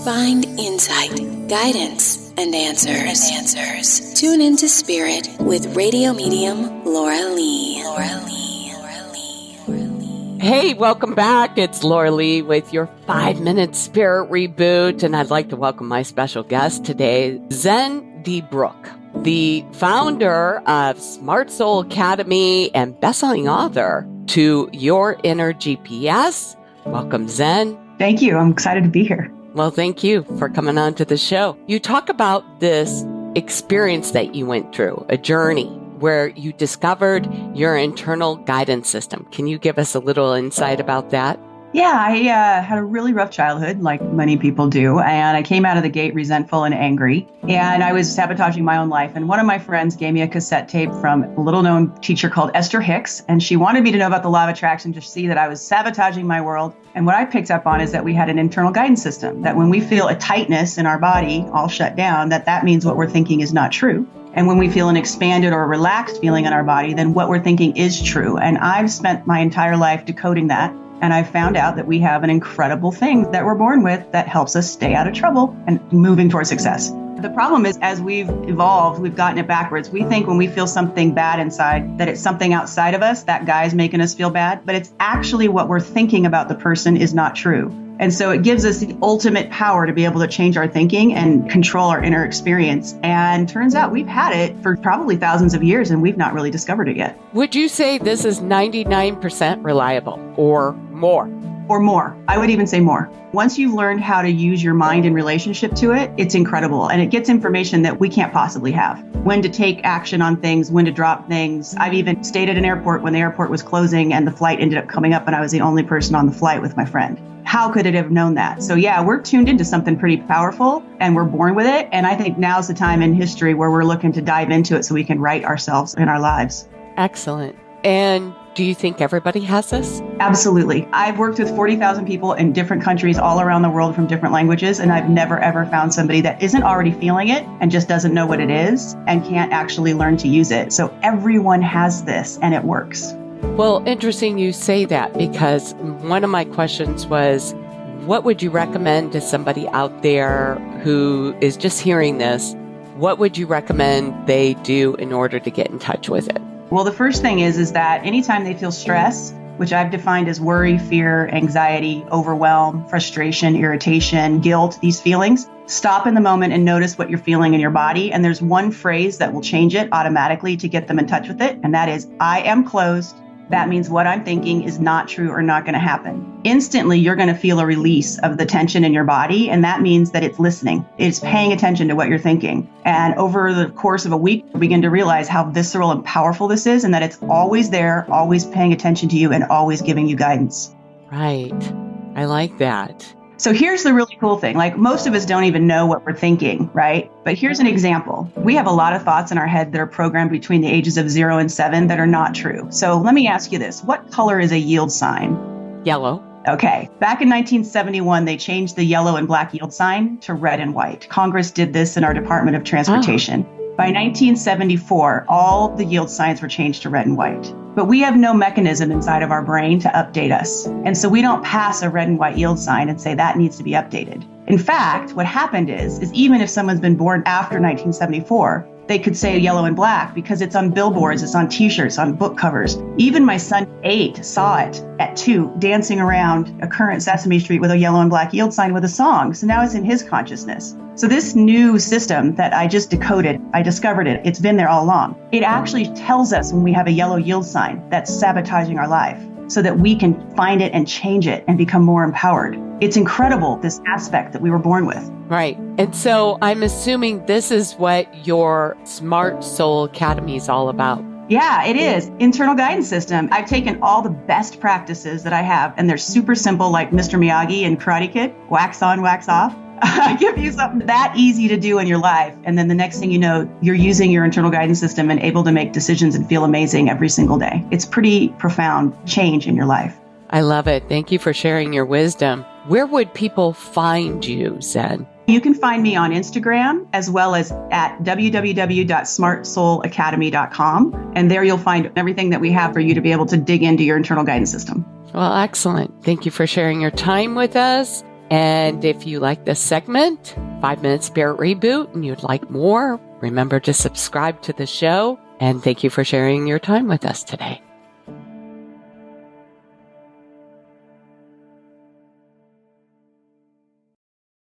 Find insight, guidance, and answers. Tune into Spirit with radio medium Laura Lee. Hey, welcome back. It's Laura Lee with your 5-minute Spirit Reboot, and I'd like to welcome my special guest today, Zen DeBrucke, the founder of Smart Soul Academy and bestselling author to Your Inner GPS. Welcome, Zen. Thank you. I'm excited to be here. Well, thank you for coming on to the show. You talk about this experience that you went through, a journey where you discovered your internal guidance system. Can you give us a little insight about that? Yeah, I had a really rough childhood, like many people do, and I came out of the gate resentful and angry, and I was sabotaging my own life. And one of my friends gave me a cassette tape from a little-known teacher called Esther Hicks, and she wanted me to know about the law of attraction to see that I was sabotaging my world. And what I picked up on is that we had an internal guidance system, that when we feel a tightness in our body, all shut down, that means what we're thinking is not true. And when we feel an expanded or relaxed feeling in our body, then what we're thinking is true. And I've spent my entire life decoding that. And I found out that we have an incredible thing that we're born with that helps us stay out of trouble and moving toward success. The problem is, as we've evolved, we've gotten it backwards. We think when we feel something bad inside, that it's something outside of us, that guy's making us feel bad, but it's actually what we're thinking about the person is not true. And so it gives us the ultimate power to be able to change our thinking and control our inner experience. And turns out we've had it for probably thousands of years and we've not really discovered it yet. Would you say this is 99% reliable or more? Or more. I would even say more. Once you've learned how to use your mind in relationship to it, it's incredible. And it gets information that we can't possibly have. When to take action on things, when to drop things. I've even stayed at an airport when the airport was closing and the flight ended up coming up and I was the only person on the flight with my friend. How could it have known that? So yeah, we're tuned into something pretty powerful and we're born with it. And I think now's the time in history where we're looking to dive into it so we can right ourselves in our lives. Excellent. And do you think everybody has this? Absolutely. I've worked with 40,000 people in different countries all around the world from different languages, and I've never, ever found somebody that isn't already feeling it and just doesn't know what it is and can't actually learn to use it. So everyone has this and it works. Well, interesting you say that, because one of my questions was, what would you recommend to somebody out there who is just hearing this? What would you recommend they do in order to get in touch with it? Well, the first thing is that anytime they feel stress, which I've defined as worry, fear, anxiety, overwhelm, frustration, irritation, guilt, these feelings, stop in the moment and notice what you're feeling in your body. And there's one phrase that will change it automatically to get them in touch with it. And that is, I am closed. That means what I'm thinking is not true or not going to happen. Instantly, you're going to feel a release of the tension in your body. And that means that it's listening. It's paying attention to what you're thinking. And over the course of a week, you begin to realize how visceral and powerful this is and that it's always there, always paying attention to you and always giving you guidance. Right. I like that. So here's the really cool thing. Like most of us don't even know what we're thinking, right? But here's an example. We have a lot of thoughts in our head that are programmed between the ages of 0 and 7 that are not true. So let me ask you this. What color is a yield sign? Yellow. Okay. Back in 1971, they changed the yellow and black yield sign to red and white. Congress did this in our Department of Transportation. By 1974, all the yield signs were changed to red and white. But we have no mechanism inside of our brain to update us. And so we don't pass a red and white yield sign and say that needs to be updated. In fact, what happened is even if someone's been born after 1974, they could say yellow and black because it's on billboards, it's on t-shirts, on book covers. Even my son, 8, saw it at 2, dancing around a current Sesame Street with a yellow and black yield sign with a song. So now it's in his consciousness. So this new system that I just decoded, I discovered it. It's been there all along. It actually tells us when we have a yellow yield sign that's sabotaging our life so that we can find it and change it and become more empowered. It's incredible, this aspect that we were born with. Right. And so I'm assuming this is what your Smart Soul Academy is all about. Yeah, it is. Internal guidance system. I've taken all the best practices that I have, and they're super simple, like Mr. Miyagi and Karate Kid, wax on, wax off. I give you something that easy to do in your life. And then the next thing you know, you're using your internal guidance system and able to make decisions and feel amazing every single day. It's pretty profound change in your life. I love it. Thank you for sharing your wisdom. Where would people find you, Zen? You can find me on Instagram as well as at www.smartsoulacademy.com. And there you'll find everything that we have for you to be able to dig into your internal guidance system. Well, excellent. Thank you for sharing your time with us. And if you like this segment, 5 Minute Spirit Reboot, and you'd like more, remember to subscribe to the show. And thank you for sharing your time with us today.